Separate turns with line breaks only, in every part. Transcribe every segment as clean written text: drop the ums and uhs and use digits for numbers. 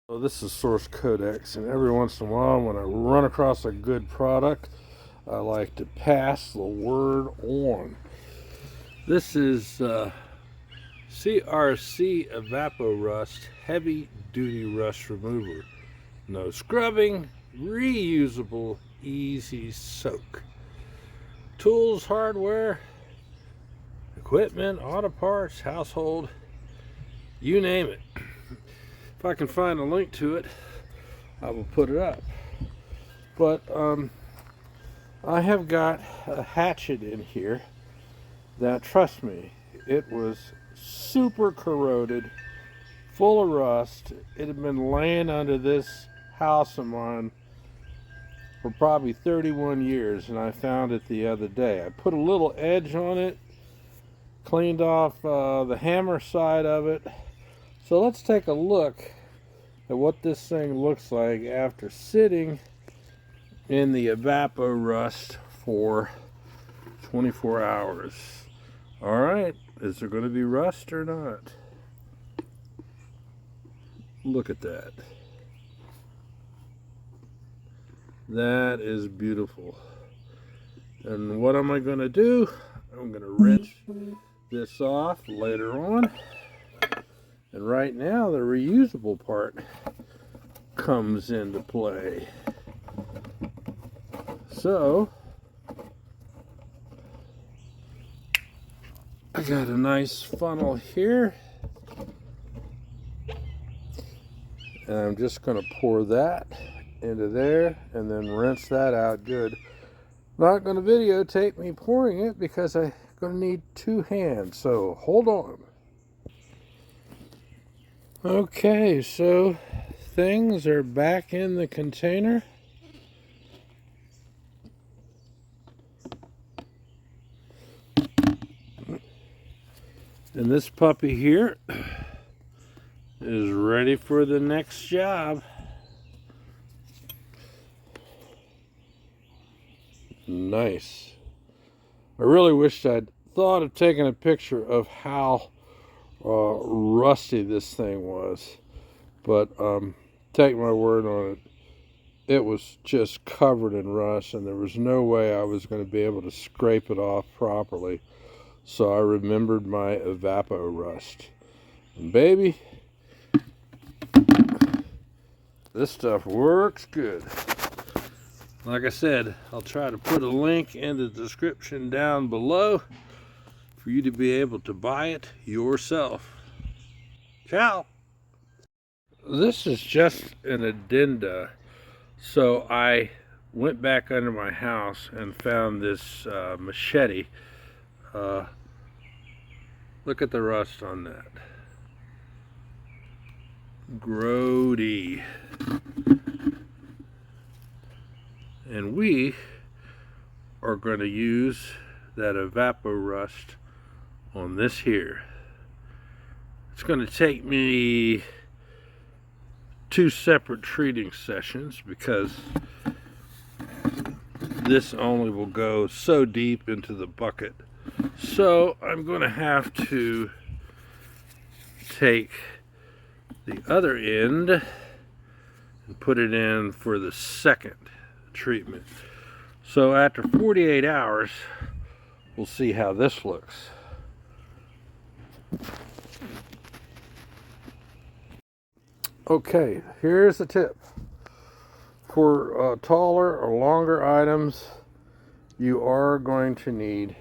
So this is Source Codex, and every once in a while when I run across a good product, I like to pass the word on. This is CRC Evapo-Rust Heavy Duty Rust Remover. No scrubbing, reusable, easy soak. Tools, hardware, equipment, auto parts, household, you name it. If I can find a link to it, I will put it up. But I have got a hatchet in here that, trust me, it was super corroded, full of rust. It had been laying under this house of mine for probably 31 years, and I found it the other day. I put a little edge on it, cleaned off the hammer side of it. So let's take a look at what this thing looks like after sitting in the Evapo-Rust for 24 hours. All right, is there going to be rust or not? Look at that. That is beautiful. And what am I going to do? I'm going to rinse this off later on. And right now, the reusable part comes into play. So, I got a nice funnel here. And I'm just going to pour that into there and then rinse that out good. Not going to videotape me pouring it because I'm going to need two hands. So, hold on. Okay, so things are back in the container. And this puppy here is ready for the next job. Nice. I really wished I'd thought of taking a picture of how rusty this thing was. But take my word on it, it was just covered in rust, and there was no way I was going to be able to scrape it off properly. So I remembered my Evapo-Rust. And baby, this stuff works good. Like I said, I'll try to put a link in the description down below for you to be able to buy it yourself. Ciao! This is just an addenda. So I went back under my house and found this machete. Look at the rust on that. Grody. And we are going to use that Evapo-Rust on this here. It's going to take me 2 separate treating sessions because this only will go so deep into the bucket. So I'm going to have to take the other end and put it in for the second treatment. So after 48 hours, we'll see how this looks. Okay, here's the tip. For taller or longer items, you are going to need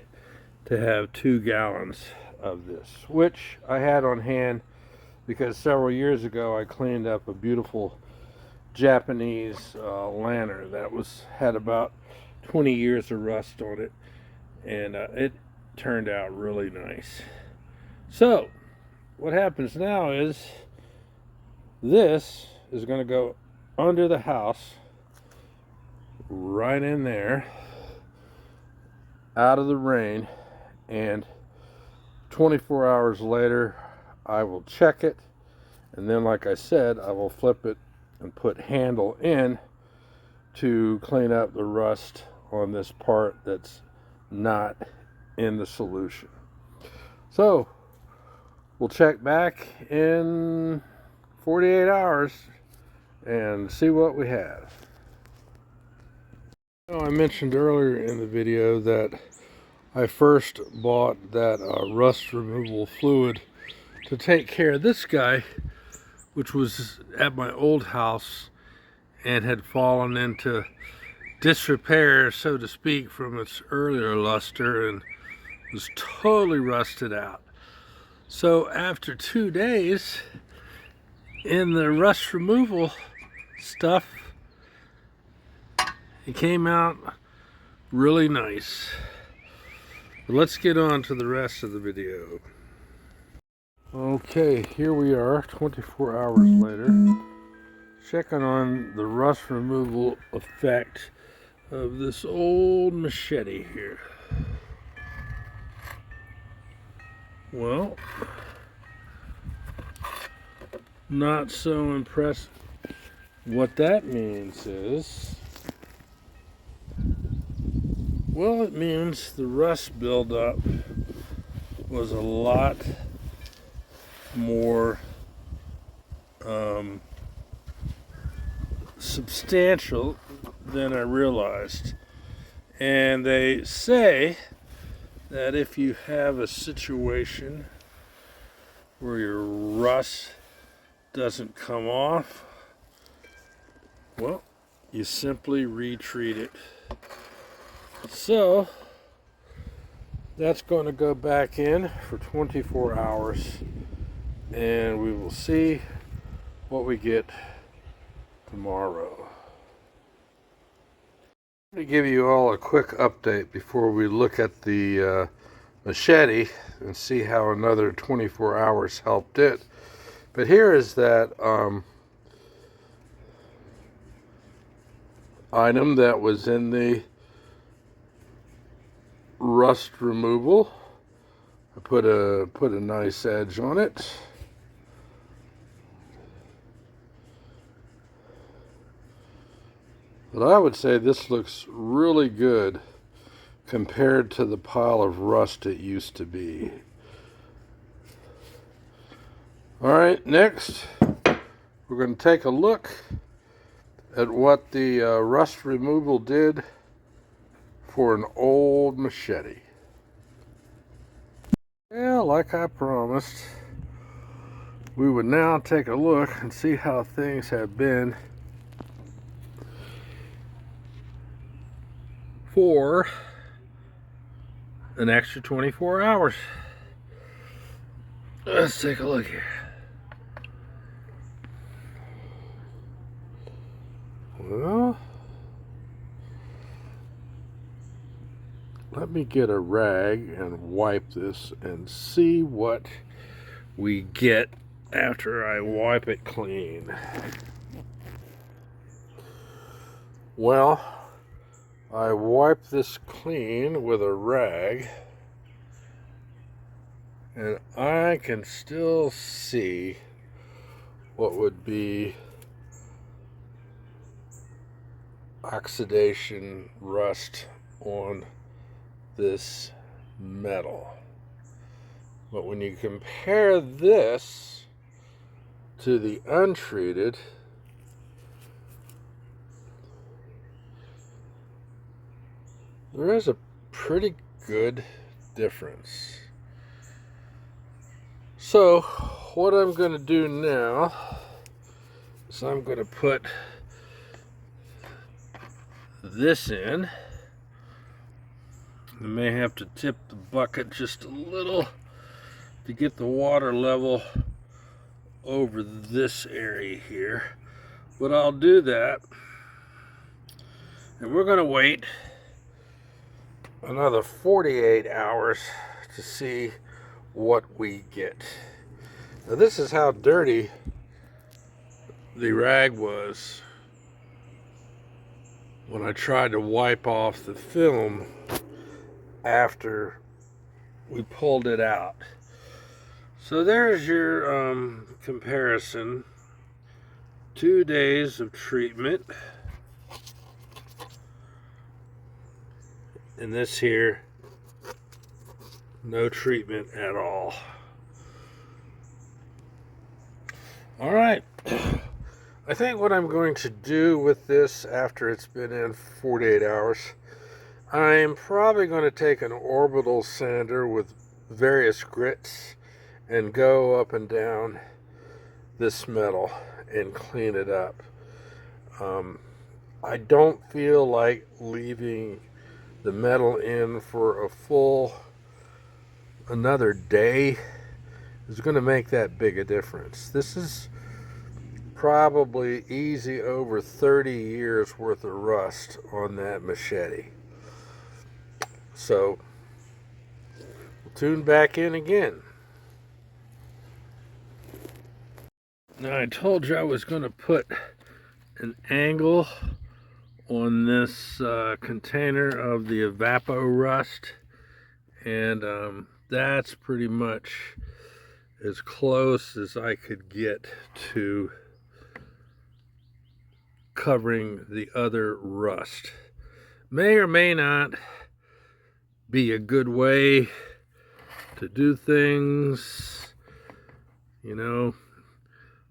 to have 2 gallons of this, which I had on hand because several years ago I cleaned up a beautiful Japanese lantern that had about 20 years of rust on it, and it turned out really nice. So what happens now is this is going to go under the house, right in there, out of the rain, and 24 hours later I will check it, and then like I said, I will flip it and put handle in to clean up the rust on this part that's not in the solution. So we'll check back in 48 hours and see what we have. I mentioned earlier in the video that I first bought that rust removal fluid to take care of this guy, which was at my old house and had fallen into disrepair, so to speak, from its earlier luster and was totally rusted out. So after 2 days in the rust removal stuff, it came out really nice. But let's get on to the rest of the video. Okay, here we are 24 hours later, checking on the rust removal effect of this old machete here. Well, not so impressive. What that means is, well, it means the rust buildup was a lot more substantial than I realized. And they say that if you have a situation where your rust doesn't come off, well, you simply retreat it. So that's going to go back in for 24 hours and we will see what we get tomorrow. I'm going to give you all a quick update before we look at the machete and see how another 24 hours helped it. But here is that item that was in the rust removal. I put a nice edge on it. But I would say this looks really good compared to the pile of rust it used to be. Alright, next we're going to take a look at what the rust removal did for an old machete. Yeah, like I promised, we would now take a look and see how things have been for an extra 24 hours. Let's take a look here. Well, let me get a rag and wipe this and see what we get after I wipe it clean. Well, I wiped this clean with a rag and I can still see what would be oxidation rust on this metal. But when you compare this to the untreated, there is a pretty good difference. So what I'm going to do now is I'm going to put this in. I may have to tip the bucket just a little to get the water level over this area here, but I'll do that, and we're going to wait another 48 hours to see what we get. Now this is how dirty the rag was when I tried to wipe off the film after we pulled it out. So there's your comparison. 2 days of treatment. And this here, no treatment at all. All right. I think what I'm going to do with this after it's been in 48 hours, I'm probably going to take an orbital sander with various grits and go up and down this metal and clean it up. I don't feel like leaving the metal in for a full another day is going to make that big a difference. This is probably easy over 30 years worth of rust on that machete. So tune back in again. Now I told you I was going to put an angle on this container of the Evapo-Rust, and that's pretty much as close as I could get to covering the other rust. May or may not be a good way to do things, you know.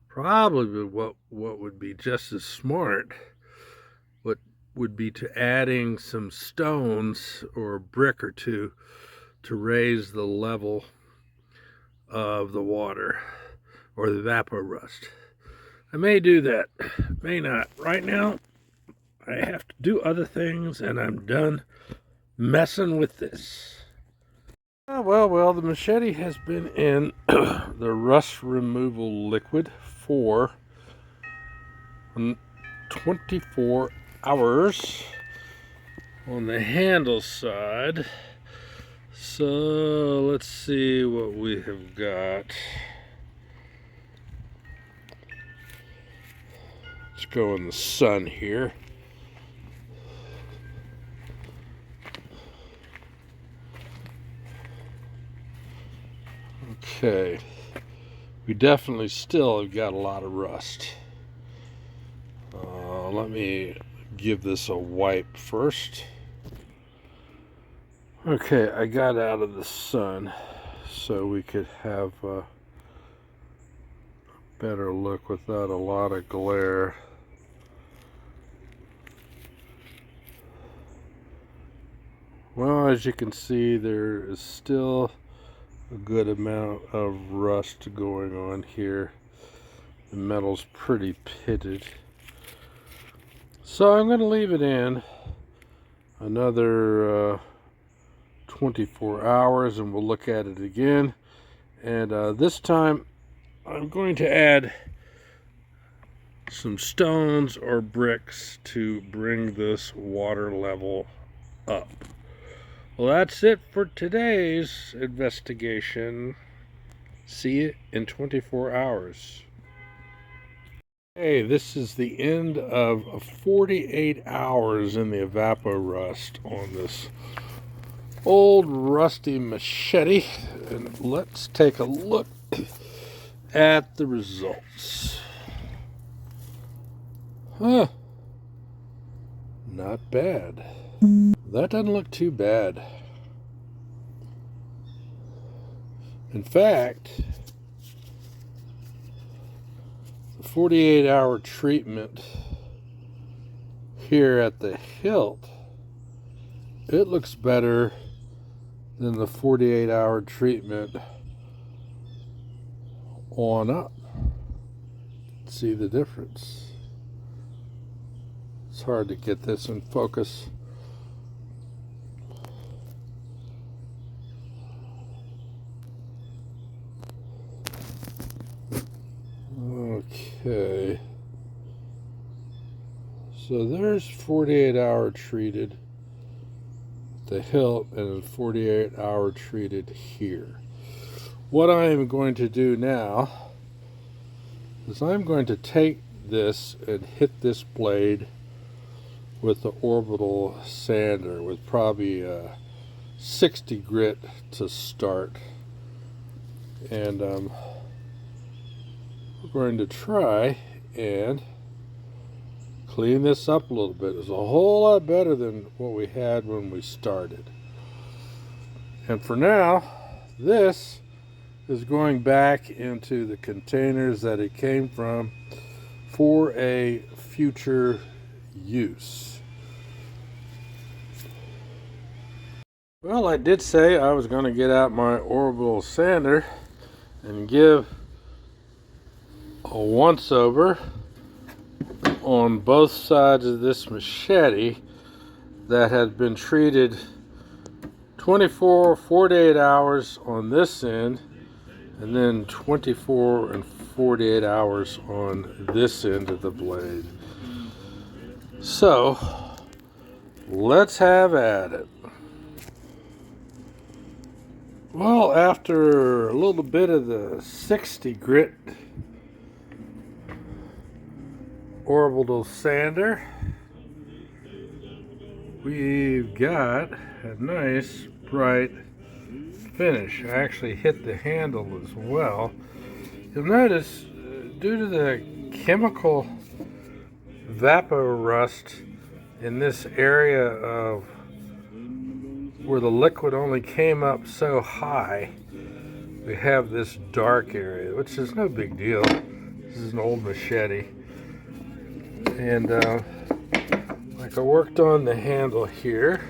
Probably what would be just as smart would be to adding some stones or a brick or two to raise the level of the water or the Evapo-Rust. I may do that, may not. Right now, I have to do other things, and I'm done messing with this. Well, the machete has been in the rust removal liquid for 24 hours on the handle side. So let's see what we have got. Let's go in the sun here. Okay, we definitely still have got a lot of rust. Let me give this a wipe first. Okay, I got out of the sun so we could have a better look without a lot of glare. Well, as you can see, there is still a good amount of rust going on here. The metal's pretty pitted. So I'm going to leave it in another 24 hours and we'll look at it again. And this time I'm going to add some stones or bricks to bring this water level up. Well, that's it for today's investigation. See you in 24 hours. Hey, this is the end of 48 hours in the Evapo-Rust on this old rusty machete. And let's take a look at the results. Huh. Not bad. That doesn't look too bad. In fact, the 48-hour treatment here at the hilt, it looks better than the 48-hour treatment on up. See the difference? It's hard to get this in focus. Okay, so there's 48-hour treated the hilt and 48-hour treated here. What I am going to do now is I'm going to take this and hit this blade with the orbital sander with probably a 60 grit to start, and we're going to try and clean this up a little bit. It's a whole lot better than what we had when we started. And for now, this is going back into the containers that it came from for a future use. Well, I did say I was going to get out my orbital sander and give a once over on both sides of this machete that had been treated 48 hours on this end, and then 24 and 48 hours on this end of the blade. So let's have at it. Well, after a little bit of the 60 grit orbital sander, we've got a nice bright finish. I actually hit the handle as well. You'll notice, due to the chemical Evapo-Rust in this area of where the liquid only came up so high, we have this dark area, which is no big deal. This is an old machete. And like I worked on the handle here.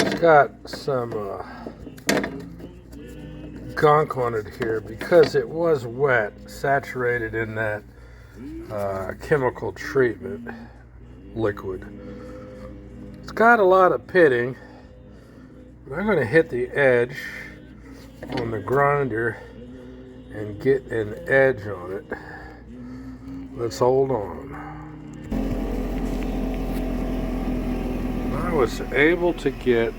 It's got some gunk on it here because it was wet, saturated in that chemical treatment liquid. It's got a lot of pitting, but I'm going to hit the edge on the grinder and get an edge on it. Let's hold on. I was able to get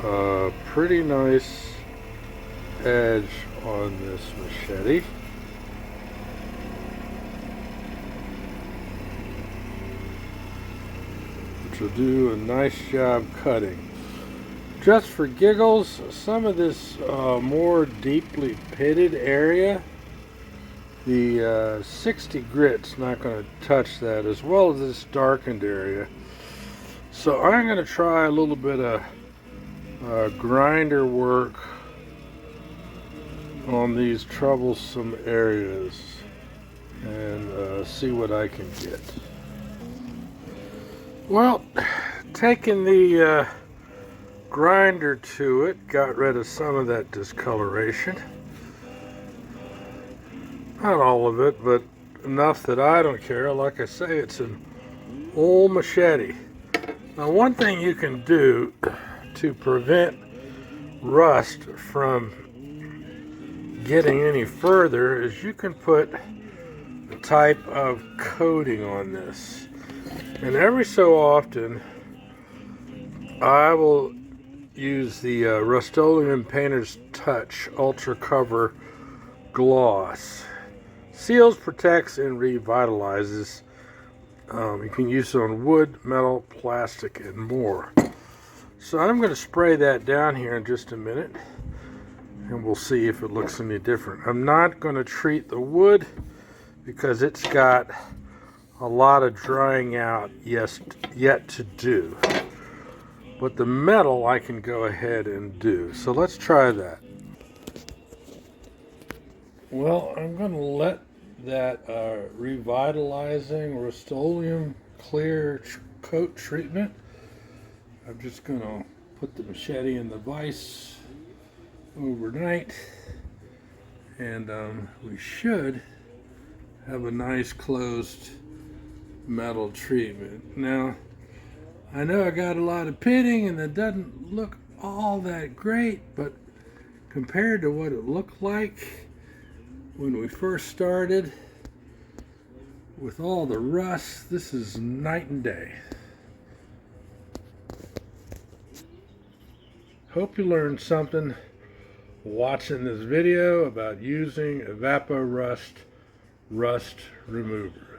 a pretty nice edge on this machete. Which will do a nice job cutting. Just for giggles, some of this more deeply pitted area, the 60 grit's not going to touch that, as well as this darkened area. So I'm going to try a little bit of grinder work on these troublesome areas and see what I can get. Well, taking the grinder to it, got rid of some of that discoloration. Not all of it, but enough that I don't care. Like I say, it's an old machete. Now, one thing you can do to prevent rust from getting any further is you can put a type of coating on this. And every so often, I will use the Rust-Oleum Painter's Touch Ultra Cover Gloss. Seals, protects, and revitalizes. You can use it on wood, metal, plastic, and more. So I'm going to spray that down here in just a minute, and we'll see if it looks any different. I'm not going to treat the wood because it's got a lot of drying out yet to do. But the metal I can go ahead and do. So let's try that. Well, I'm going to let that revitalizing Rust-Oleum clear coat treatment. I'm just going to put the machete in the vise overnight, and we should have a nice closed metal treatment. Now, I know I got a lot of pitting and it doesn't look all that great, but compared to what it looked like when we first started with all the rust, this is night and day. Hope you learned something watching this video about using Evapo-Rust rust remover.